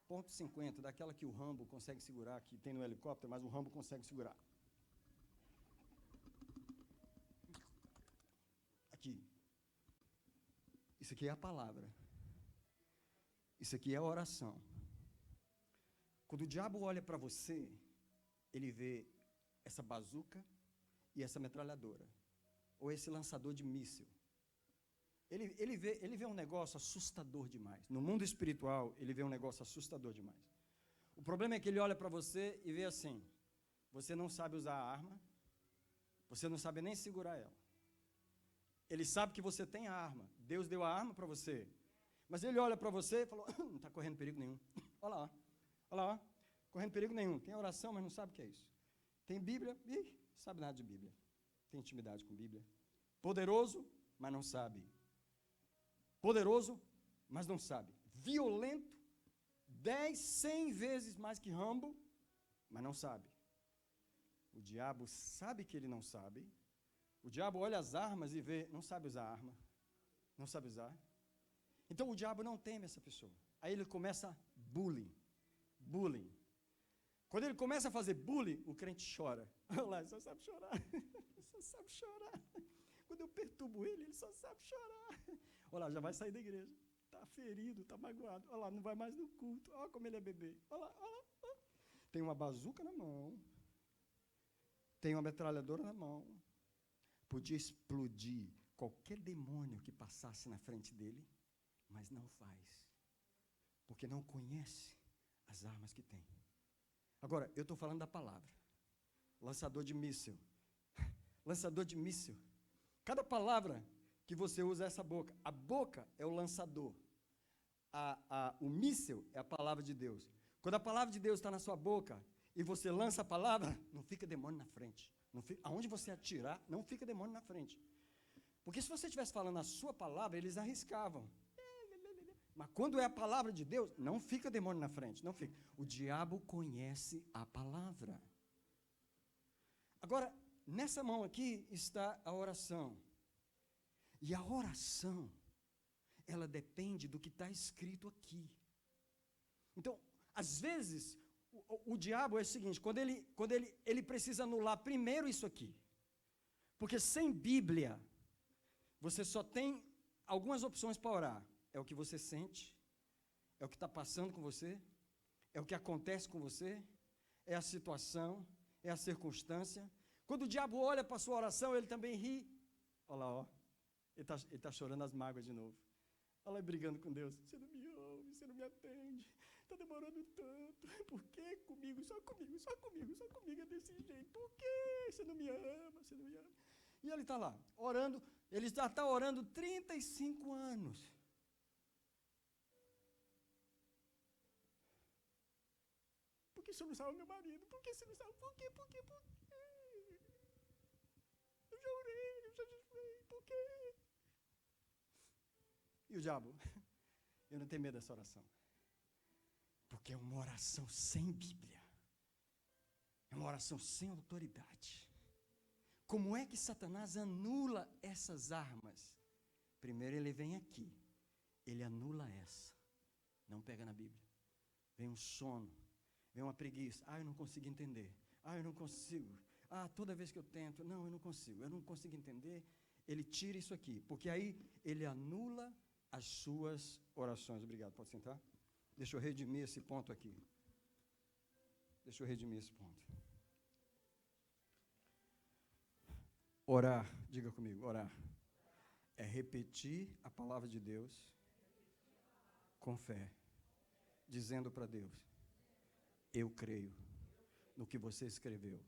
.50, daquela que o Rambo consegue segurar, que tem no helicóptero, mas o Rambo consegue segurar. Aqui. Isso aqui é a palavra. Isso aqui é a oração. Quando o diabo olha para você, ele vê essa bazuca e essa metralhadora, ou esse lançador de míssil. Ele vê um negócio assustador demais. No mundo espiritual, ele vê um negócio assustador demais. O problema é que ele olha para você e vê assim: você não sabe usar a arma, você não sabe nem segurar ela. Ele sabe que você tem a arma. Deus deu a arma para você. Mas ele olha para você e falou: não está correndo perigo nenhum. Olha lá, correndo perigo nenhum. Tem oração, mas não sabe o que é isso. Tem Bíblia, sabe nada de Bíblia. Tem intimidade com Bíblia. Poderoso, mas não sabe. Poderoso, mas não sabe. Violento, 10, 100 vezes mais que Rambo, mas não sabe. O diabo sabe que ele não sabe. O diabo olha as armas e vê, não sabe usar arma. Não sabe usar. Então o diabo não teme essa pessoa. Aí ele começa bullying. Bullying. Quando ele começa a fazer bullying, o crente chora. Olha lá, ele só sabe chorar. Só sabe chorar. Quando eu perturbo ele, ele só sabe chorar. Olha lá, já vai sair da igreja. Está ferido, está magoado. Olha lá, não vai mais no culto. Olha como ele é bebê. Olha lá, olha lá. Olha lá. Tem uma bazuca na mão. Tem uma metralhadora na mão. Podia explodir qualquer demônio que passasse na frente dele, mas não faz. Porque não conhece as armas que tem. Agora, eu estou falando da palavra. Lançador de míssil. Lançador de míssil. Cada palavra que você usa é essa boca. A boca é o lançador. O míssil é a palavra de Deus. Quando a palavra de Deus está na sua boca e você lança a palavra, não fica demônio na frente. Aonde você atirar, não fica demônio na frente. Porque se você estivesse falando a sua palavra, eles arriscavam. Mas quando é a palavra de Deus, não fica demônio na frente, não fica. O diabo conhece a palavra. Agora, nessa mão aqui está a oração. E a oração, ela depende do que está escrito aqui. Então, às vezes, o diabo é o seguinte, quando ele precisa anular primeiro isso aqui. Porque sem Bíblia, você só tem algumas opções para orar. É o que você sente, é o que está passando com você, é o que acontece com você, é a situação, é a circunstância. Quando o diabo olha para a sua oração, ele também ri. Olha lá, ó. Ele está chorando as mágoas de novo. Olha lá, brigando com Deus. Você não me ouve, você não me atende. Está demorando tanto. Por que comigo? Só comigo, só comigo, só comigo é desse jeito. Por que você não me ama, você não me ama? E ele está lá, orando. Ele já está orando 35 anos. Por que você não salva meu marido? Por que você não salva? Por quê? Por quê? Por quê? Eu já orei, eu já jejuei. Por quê? E o diabo? Eu não tenho medo dessa oração. Porque é uma oração sem Bíblia. É uma oração sem autoridade. Como é que Satanás anula essas armas? Primeiro ele vem aqui. Ele anula essa. Não pega na Bíblia. Vem um sono. Vem uma preguiça. Eu não consigo entender. Eu não consigo. Toda vez que eu tento. Não, eu não consigo. Eu não consigo entender. Ele tira isso aqui. Porque aí ele anula as suas orações. Obrigado. Pode sentar? Deixa eu redimir esse ponto aqui. Deixa eu redimir esse ponto. Orar. Diga comigo. Orar. É repetir a palavra de Deus com fé. Dizendo para Deus. Eu creio no que você escreveu.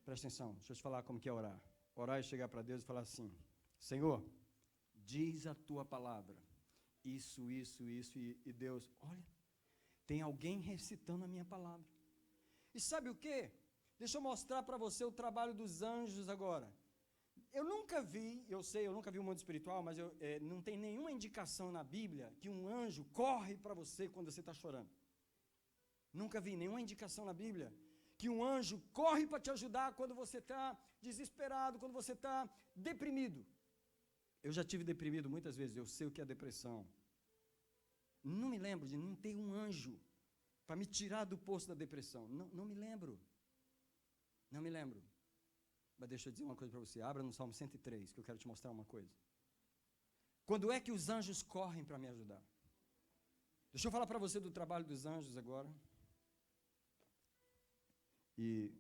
Presta atenção, deixa eu te falar como que é orar. Orar é chegar para Deus e falar assim: Senhor, diz a tua palavra. Isso, e Deus, olha, tem alguém recitando a minha palavra. E sabe o quê? Deixa eu mostrar para você o trabalho dos anjos agora. Eu nunca vi o mundo espiritual, mas não tem nenhuma indicação na Bíblia que um anjo corre para você quando você está chorando. Nunca vi nenhuma indicação na Bíblia que um anjo corre para te ajudar quando você está desesperado, quando você está deprimido. Eu já tive deprimido muitas vezes, eu sei o que é depressão. Não me lembro de não ter um anjo para me tirar do poço da depressão. Não me lembro. Não me lembro. Mas deixa eu dizer uma coisa para você. Abra no Salmo 103, que eu quero te mostrar uma coisa. Quando é que os anjos correm para me ajudar? Deixa eu falar para você do trabalho dos anjos agora. E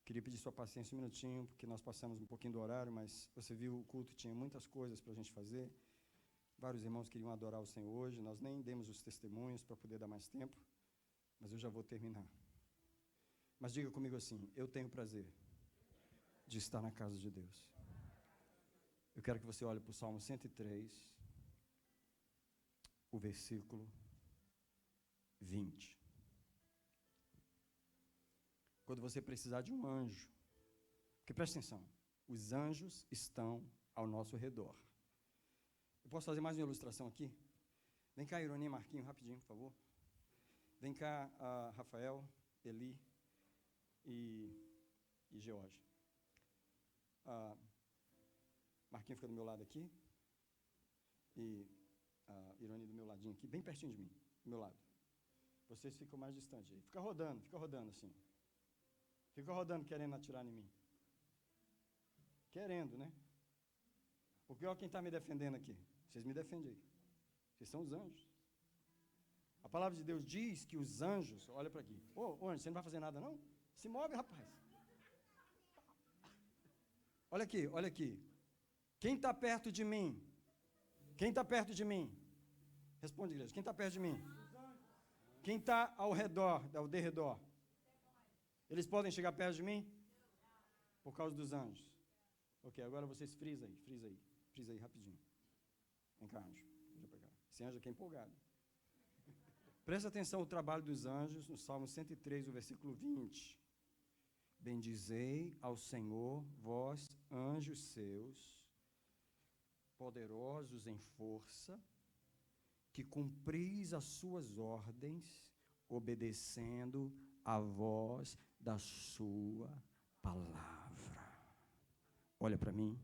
queria pedir sua paciência um minutinho, porque nós passamos um pouquinho do horário, mas você viu, o culto tinha muitas coisas para a gente fazer. Vários irmãos queriam adorar o Senhor hoje, nós nem demos os testemunhos para poder dar mais tempo, mas eu já vou terminar. Mas diga comigo assim: eu tenho prazer de estar na casa de Deus. Eu quero que você olhe para o Salmo 103, o versículo 20. Quando você precisar de um anjo, porque presta atenção, os anjos estão ao nosso redor. Eu posso fazer mais uma ilustração aqui? Vem cá, Ironia e Marquinho, rapidinho, por favor. Vem cá, Rafael, Eli e George. Marquinho fica do meu lado aqui. E a Ironia do meu ladinho aqui, bem pertinho de mim, do meu lado. Vocês ficam mais distantes aí. Fica rodando assim. Fica rodando querendo atirar em mim. Querendo, né? Porque olha quem está me defendendo aqui. Vocês me defendem aí. Vocês são os anjos. A palavra de Deus diz que os anjos, olha para aqui. Ô, anjo, você não vai fazer nada não? Se move, rapaz. Olha aqui. Quem está perto de mim? Quem está perto de mim? Responde, igreja. Quem está perto de mim? Quem está ao derredor? Eles podem chegar perto de mim? Por causa dos anjos. Ok, agora vocês frisa aí rapidinho. Vem cá, anjo. Esse anjo aqui é empolgado. Presta atenção ao trabalho dos anjos no Salmo 103, o versículo 20. Bendizei ao Senhor, vós, anjos seus, poderosos em força, que cumpris as suas ordens, obedecendo a voz da sua palavra. Olha para mim.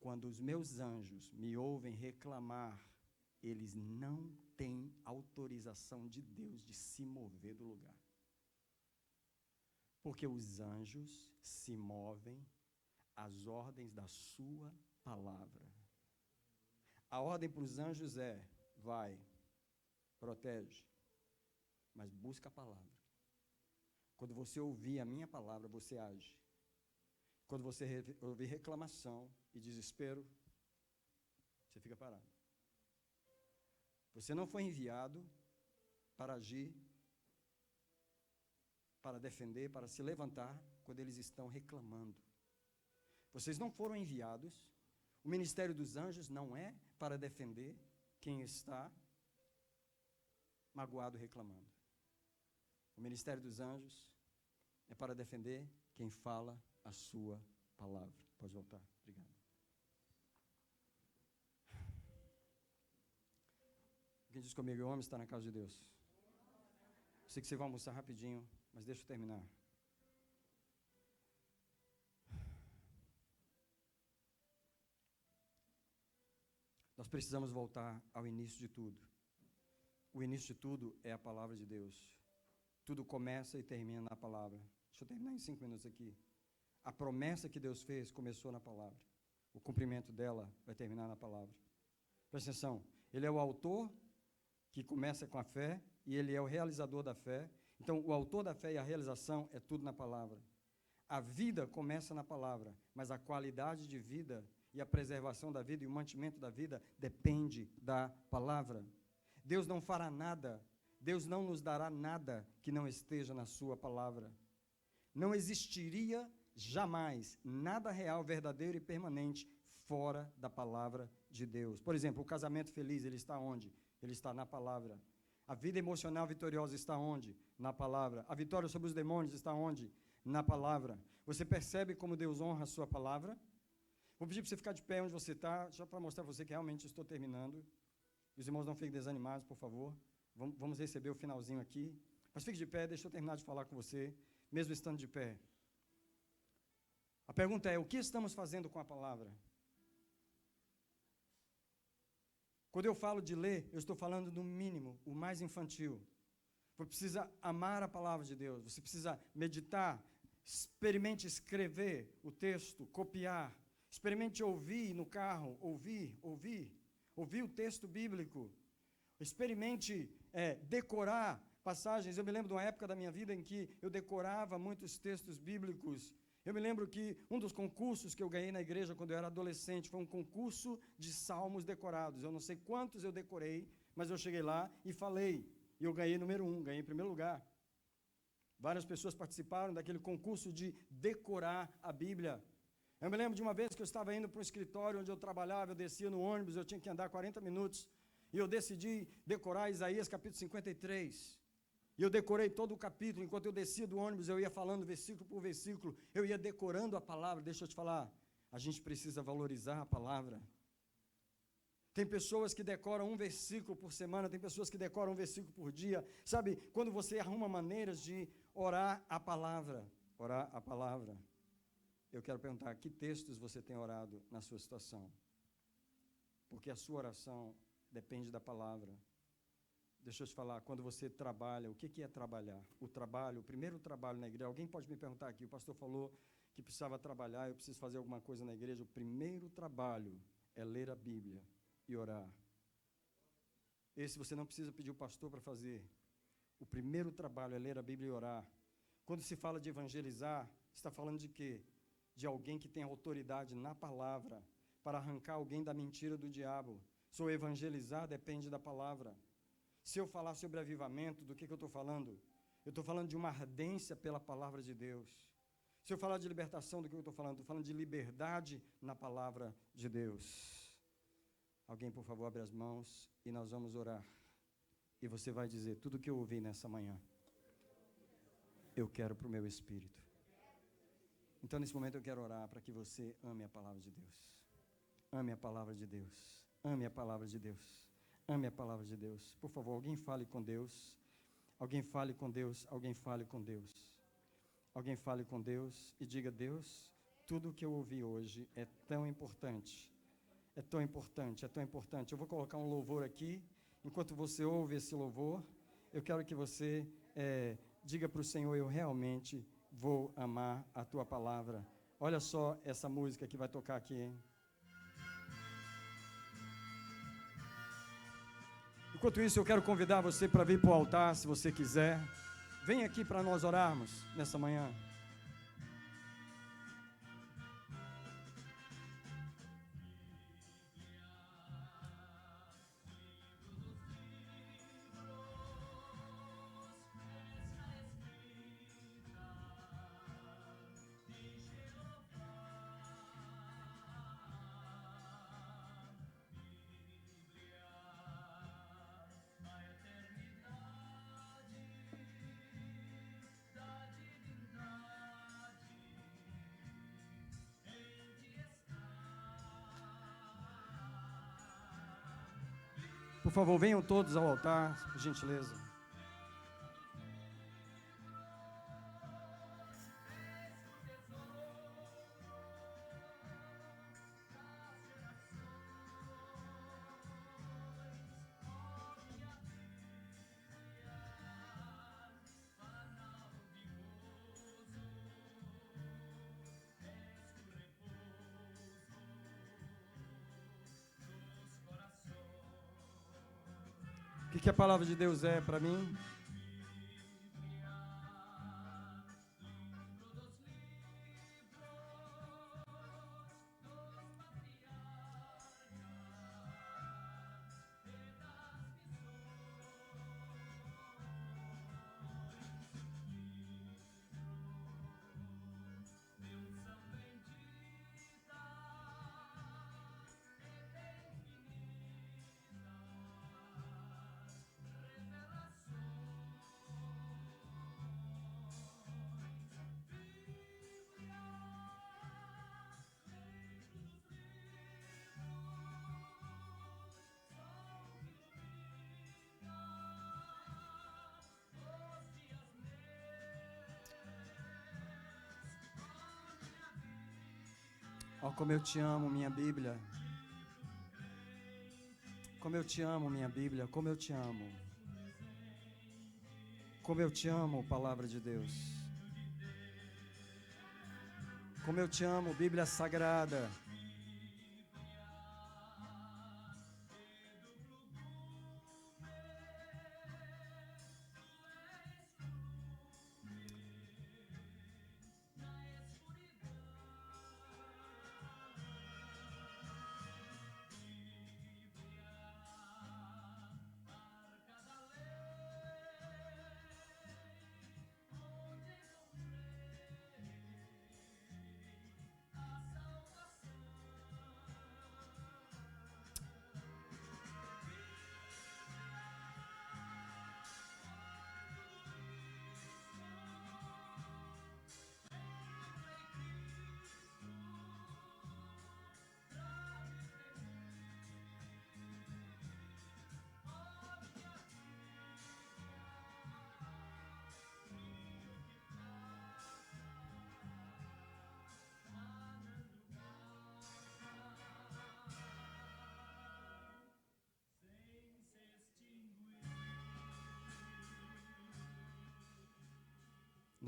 Quando os meus anjos me ouvem reclamar, eles não têm autorização de Deus de se mover do lugar. Porque os anjos se movem às ordens da sua palavra. A ordem para os anjos é: vai, protege, mas busca a palavra. Quando você ouvir a minha palavra, você age. Quando você ouvir reclamação e desespero, você fica parado. Você não foi enviado para agir, para defender, para se levantar quando eles estão reclamando. Vocês não foram enviados. O ministério dos anjos não é para defender quem está magoado reclamando. O ministério dos anjos é para defender quem fala a sua palavra. Pode voltar. Obrigado. Quem diz comigo, o homem está na casa de Deus. Eu sei que você vai almoçar rapidinho, mas deixa eu terminar. Nós precisamos voltar ao início de tudo. O início de tudo é a palavra de Deus. Tudo começa e termina na palavra. Deixa eu terminar em 5 minutos aqui. A promessa que Deus fez começou na palavra. O cumprimento dela vai terminar na palavra. Presta atenção. Ele é o autor que começa com a fé e ele é o realizador da fé. Então, o autor da fé e a realização é tudo na palavra. A vida começa na palavra, mas a qualidade de vida e a preservação da vida e o mantimento da vida depende da palavra. Deus não fará nada, Deus não nos dará nada que não esteja na sua palavra. Não existiria jamais nada real, verdadeiro e permanente fora da palavra de Deus. Por exemplo, o casamento feliz, ele está onde? Ele está na palavra. A vida emocional vitoriosa está onde? Na palavra. A vitória sobre os demônios está onde? Na palavra. Você percebe como Deus honra a sua palavra? Vou pedir para você ficar de pé onde você está, só para mostrar para você que realmente estou terminando. Os irmãos não fiquem desanimados, por favor. Vamos receber o finalzinho aqui. Mas fique de pé, deixa eu terminar de falar com você, mesmo estando de pé. A pergunta é, o que estamos fazendo com a palavra? Quando eu falo de ler, eu estou falando do mínimo, o mais infantil. Você precisa amar a palavra de Deus, você precisa meditar, experimente escrever o texto, copiar, experimente ouvir no carro, ouvir o texto bíblico, experimente decorar passagens. Eu me lembro de uma época da minha vida em que eu decorava muitos textos bíblicos. Eu me lembro que um dos concursos que eu ganhei na igreja quando eu era adolescente foi um concurso de salmos decorados. Eu não sei quantos eu decorei, mas eu cheguei lá e falei. E eu ganhei número 1, ganhei em primeiro lugar. Várias pessoas participaram daquele concurso de decorar a Bíblia. Eu me lembro de uma vez que eu estava indo para um escritório onde eu trabalhava, eu descia no ônibus, eu tinha que andar 40 minutos, e eu decidi decorar Isaías capítulo 53. E eu decorei todo o capítulo, enquanto eu descia do ônibus, eu ia falando versículo por versículo, eu ia decorando a palavra. Deixa eu te falar, a gente precisa valorizar a palavra. Tem pessoas que decoram um versículo por semana, tem pessoas que decoram um versículo por dia. Sabe, quando você arruma maneiras de orar a palavra, eu quero perguntar, que textos você tem orado na sua situação? Porque a sua oração depende da palavra. Deixa eu te falar, quando você trabalha, o que é trabalhar? O trabalho, o primeiro trabalho na igreja, alguém pode me perguntar aqui, o pastor falou que precisava trabalhar, eu preciso fazer alguma coisa na igreja. O primeiro trabalho é ler a Bíblia e orar. Esse você não precisa pedir o pastor para fazer. O primeiro trabalho é ler a Bíblia e orar. Quando se fala de evangelizar, está falando de quê? De alguém que tem autoridade na palavra para arrancar alguém da mentira do diabo. Se eu evangelizar, depende da palavra. Se eu falar sobre avivamento, do que eu estou falando? Eu estou falando de uma ardência pela palavra de Deus. Se eu falar de libertação, do que eu estou falando? Estou falando de liberdade na palavra de Deus. Alguém, por favor, abre as mãos e nós vamos orar. E você vai dizer, tudo que eu ouvi nessa manhã, eu quero para o meu espírito. Então, nesse momento, eu quero orar para que você ame a palavra de Deus. Ame a palavra de Deus. Ame a palavra de Deus. Ame a palavra de Deus. Por favor, alguém fale com Deus. Alguém fale com Deus. Alguém fale com Deus. Alguém fale com Deus e diga, Deus, tudo o que eu ouvi hoje é tão importante. É tão importante, é tão importante. Eu vou colocar um louvor aqui. Enquanto você ouve esse louvor, eu quero que você diga para o Senhor, eu realmente vou amar a tua palavra. Olha só essa música que vai tocar aqui, hein? Enquanto isso, eu quero convidar você para vir para o altar, se você quiser. Vem aqui para nós orarmos nessa manhã. Por favor, venham todos ao altar, por gentileza. O que a palavra de Deus é para mim? Oh, como eu te amo, minha Bíblia. Como eu te amo, minha Bíblia. Como eu te amo. Como eu te amo, palavra de Deus. Como eu te amo, Bíblia Sagrada.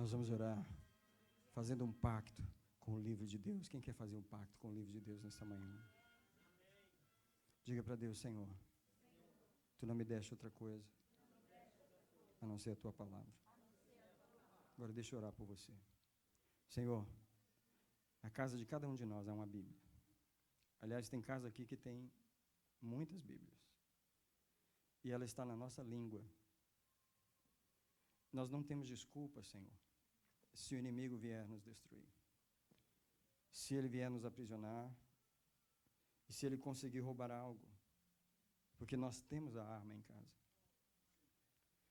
Nós vamos orar fazendo um pacto com o livro de Deus. Quem quer fazer um pacto com o livro de Deus nessa manhã? Diga para Deus: Senhor, tu não me deste outra coisa a não ser a tua palavra. Agora deixa eu orar por você. Senhor, a casa de cada um de nós é uma Bíblia. Aliás, tem casa aqui que tem muitas Bíblias. E ela está na nossa língua. Nós não temos desculpa, Senhor, se o inimigo vier nos destruir. Se ele vier nos aprisionar, e se ele conseguir roubar algo, porque nós temos a arma em casa.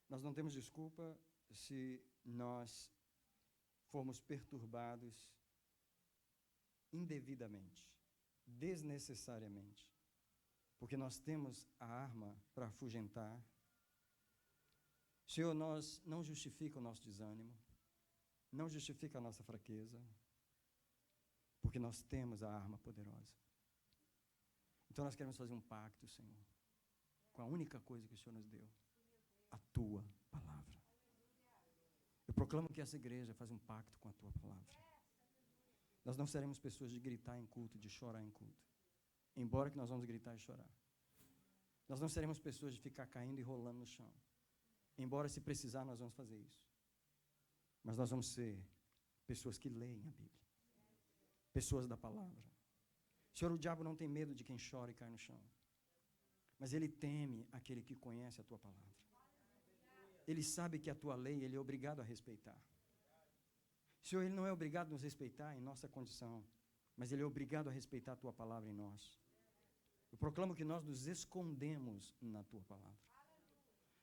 Nós não temos desculpa se nós formos perturbados indevidamente, desnecessariamente, porque nós temos a arma para afugentar. Senhor, nós não justifica o nosso desânimo, não justifica a nossa fraqueza, porque nós temos a arma poderosa. Então nós queremos fazer um pacto, Senhor, com a única coisa que o Senhor nos deu, a tua palavra. Eu proclamo que essa igreja faz um pacto com a tua palavra. Nós não seremos pessoas de gritar em culto, de chorar em culto, embora que nós vamos gritar e chorar. Nós não seremos pessoas de ficar caindo e rolando no chão, embora se precisar nós vamos fazer isso. Mas nós vamos ser pessoas que leem a Bíblia, pessoas da palavra. Senhor, o diabo não tem medo de quem chora e cai no chão, mas ele teme aquele que conhece a tua palavra. Ele sabe que a tua lei ele é obrigado a respeitar. Senhor, ele não é obrigado a nos respeitar em nossa condição, mas ele é obrigado a respeitar a tua palavra em nós. Eu proclamo que nós nos escondemos na tua palavra.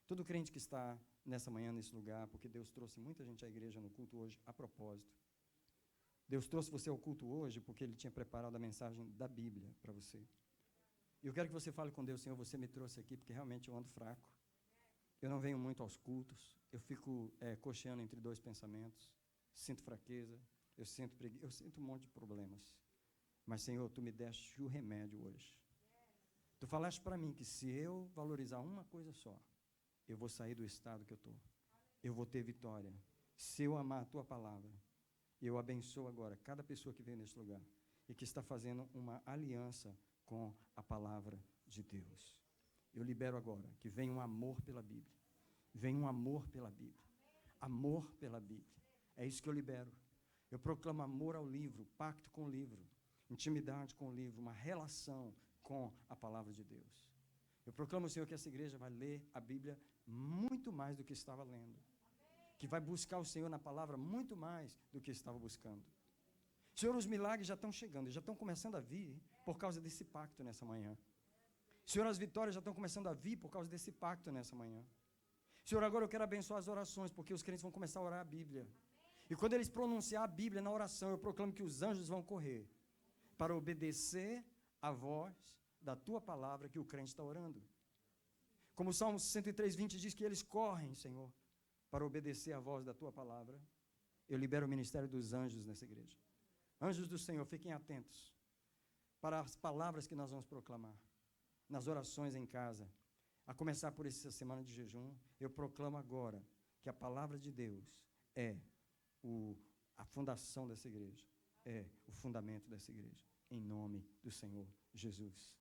Todo crente que está nessa manhã, nesse lugar, porque Deus trouxe muita gente à igreja no culto hoje, a propósito. Deus trouxe você ao culto hoje porque Ele tinha preparado a mensagem da Bíblia para você. E eu quero que você fale com Deus: Senhor, você me trouxe aqui porque realmente eu ando fraco. Eu não venho muito aos cultos. Eu fico cocheando entre dois pensamentos. Sinto fraqueza. Eu sinto um monte de problemas. Mas, Senhor, Tu me deste o remédio hoje. Tu falaste para mim que se eu valorizar uma coisa só, eu vou sair do estado que eu estou. Eu vou ter vitória. Se eu amar a Tua palavra. Eu abençoo agora cada pessoa que veio neste lugar e que está fazendo uma aliança com a palavra de Deus. Eu libero agora que venha um amor pela Bíblia. Venha um amor pela Bíblia. Amor pela Bíblia. É isso que eu libero. Eu proclamo amor ao livro, pacto com o livro, intimidade com o livro, uma relação com a palavra de Deus. Eu proclamo, Senhor, que essa igreja vai ler a Bíblia muito mais do que estava lendo. Que vai buscar o Senhor na palavra muito mais do que estava buscando. Senhor, os milagres já estão chegando, já estão começando a vir por causa desse pacto nessa manhã. Senhor, as vitórias já estão começando a vir por causa desse pacto nessa manhã. Senhor, agora eu quero abençoar as orações, porque os crentes vão começar a orar a Bíblia. E quando eles pronunciar a Bíblia na oração, eu proclamo que os anjos vão correr para obedecer a voz da Tua palavra que o crente está orando. Como o Salmo 103:20 diz que eles correm, Senhor, para obedecer a voz da Tua palavra. Eu libero o ministério dos anjos nessa igreja. Anjos do Senhor, fiquem atentos para as palavras que nós vamos proclamar, nas orações em casa, a começar por essa semana de jejum. Eu proclamo agora que a palavra de Deus é a fundação dessa igreja, é o fundamento dessa igreja, em nome do Senhor Jesus.